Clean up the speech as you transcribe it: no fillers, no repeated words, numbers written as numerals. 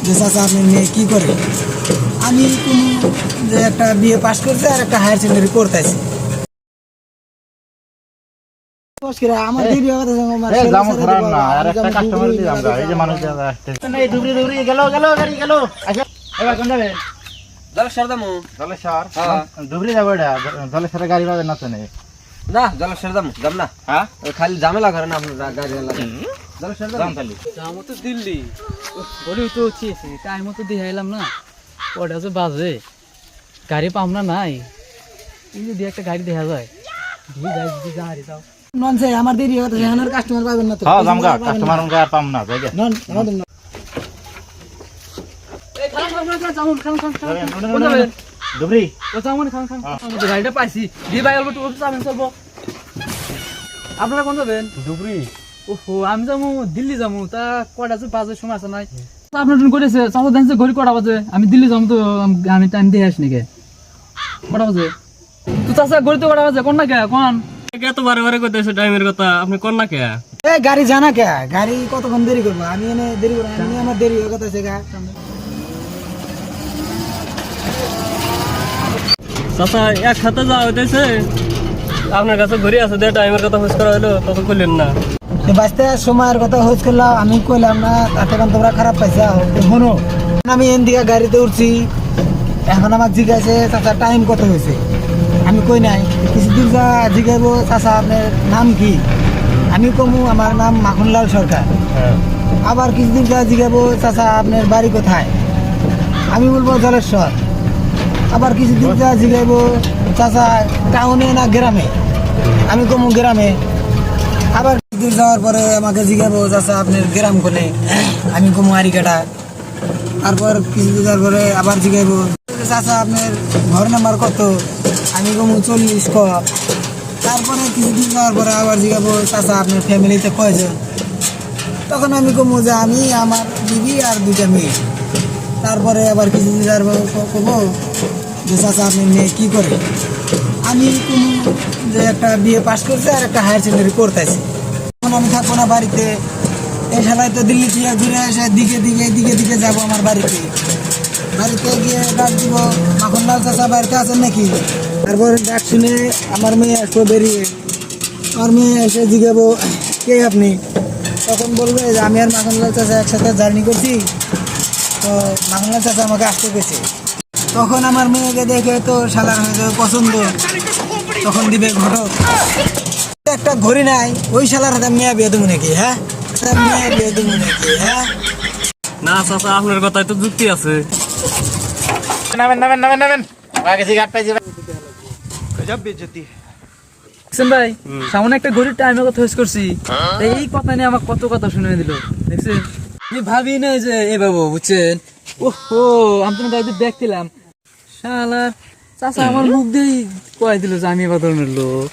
যে চাচা আপনার মেয়ে কি করে। আমি কোনো যে একটা বিএ পাস করছে আর একটা হায়ার সেকেন্ডারি করতেছি। আমার দেরি হয়ে গেছে, আমার এই ছেলে জামু ছেড়ে খারাপ দেবো, না, আর আমি একটা যেমন কাস্টমার ডুবুরি দিই আমরা, এই যে মানুষ যারা আসছে। এই ডুবরি ডুবরি গেল গাড়ি গেল। আসো এবার কোন যাবে? জলেশ্বর দামু জলেশ্বর। হ্যাঁ। ডুবরি যাবো এটা, জলেশ্বরে গাড়ি পাবেন না তো নেই। না জলেশ্বর দামু যাম না। হ্যাঁ ওই খালি ঝামেলা করে না আপনার গাড়ি লাগে। জলেশ্বর যাম দাম তাহলে। যাবো তো দিল্লি, বলি তো চেয়েছি টাইম মতো দিয়ে এলাম না, ওটা যে বাজে গাড়ি পাম না নাই, এই যদি একটা গাড়ি দেখা যায় দিয়ে যাই, যদি গাড়ি দাও নন সে আমার দেরি হয়ে গেছে, এখন আর কাস্টমার পাবেন না তো। হ্যাঁ জামগা, কাস্টমার উনকে আর পাম না, যাই গে। নন আমাদের না। ডুবরি গাড়িটা পাইছি দিয়ে ভাই অল্প চাবেন চলবো। আপনারা কোন যাবেন? ডুবরি ওহো আমি যাবো দিল্লি যাবো, তা কটা যে বাজে সময় আছে নাই। আপনার টুন করেছে চাবো দেখছে ঘড়ি কটা বাজে, আমি দিল্লি যাবো তো আমি টাইম দিয়ে আসি নাকি কটা বাজে তো চাষা ঘড়ি তো কটা বাজে কোন না কে কোন এত বারে বারে কইতেছে টাইমের কথা, আপনি কোন না কে? এই গাড়ি জানা কে, গাড়ি কতক্ষণ দেরি করবো, আমি এনে দেরি করবো, আমি আমার দেরি হয়ে গেছে গা। চাচা এক হাতে যাওয়া হইতেছে, আপনার কাছে ঘুরে আছে দিয়ে টাইমের কথা খোঁজ করা হলো, তত করলেন না। বাঁচতে সময়ের কথা হইজ করলাম, আমি কইলাম না, তাতে কারণ তোমরা খারাপ পাইছা। শোনো আমি এন দিকে গাড়িতে উঠছি, এখন আমার জিজ্ঞাসে চাচা টাইম কত হয়েছে, আমি কই নাই। কিছুদিন যা জিজ্ঞাসবো চাচা আপনার নাম কি, আমি কমু আমার নাম মাখনলাল সরকার। আবার কিছুদিন যা জিজ্ঞাসবো চাচা আপনার বাড়ি কোথায়, আমি বলবো জলেশ্বর। আবার কিছুদিন যা জিজ্ঞাসবো চাচা টাউনে না গ্রামে, আমি কমু গ্রামে। আবার কিছুদিন যাওয়ার পরে আমাকে জিজ্ঞাসবো চাচা আপনার গ্রাম কোনে, আমি কমু আরিকাটা। তারপর কিছুদিন যাওয়ার পরে আবার জিজ্ঞাসবো চাচা আপনার ঘর নাম্বার কত, আমি কমু 40 ক। তারপরে কিছুদিন যাওয়ার পরে আবার জিজ্ঞাসবো চাচা আপনার ফ্যামিলিতে কয়জন, তখন আমি কমু যে আমি আমার দিদি আর 2টা মেয়ে। তারপরে আবার কিছুদিন যাওয়ার পরে কমু যে চাচা আপনার মেয়ে কী করে, আমি কমু যে একটা বিএ পাস করছে আর একটা হায়ার সেকেন্ডারি করতেছি। এখন আমি থাকবো না বাড়িতে, এই সবাই তো দিল্লি থেকে ঘুরে আসে, দিকে দিকে দিকে দিকে যাবো আমার বাড়িতে। বাড়িতে গিয়ে ডাক দিব মাখনলাল চাচা বাড়িতে আছেন নাকি। তারপরে ডাক শুনে আমার মেয়ে আসবো বেরিয়ে, আমার মেয়ে এসে জিজ্ঞাবো কে আপনি, তখন বলবে যে আমি আর মাখনলাল চাচা একসাথে জার্নি করছি, তো মাখনলাল চাচা আমাকে আসতে গেছে। তখন আমার মেয়েকে দেখে তো শালার হয়ে যাবে পছন্দ, তখন দিবে ঘটক। একটা ঘড়ি নাই, ওই শালার হাতে মেয়ে বিয়ে দেবো নাকি, হ্যাঁ মেয়ে বিয়ে দেবো নাকি, হ্যাঁ। না চাচা আপনার কথায় তো যুক্তি আছে। নামেন নামেন নামেন নামেন, আগে সিগারেট পাইছি। দেখছেন ভাই সামনে একটা ঘড়ির টাইমের কথা হয়েছে করছি, এই কথা নিয়ে আমাকে কত কথা শুনে দিল। দেখছেন আমি ভাবি না যে এ বাবু বুঝছেন, ওহো আমি তোমার গাড়িতে দেখছিলাম শালা চাচা আমার মুখ দিয়েই কয়ে দিল যে আমি এবার ধরনের লোক।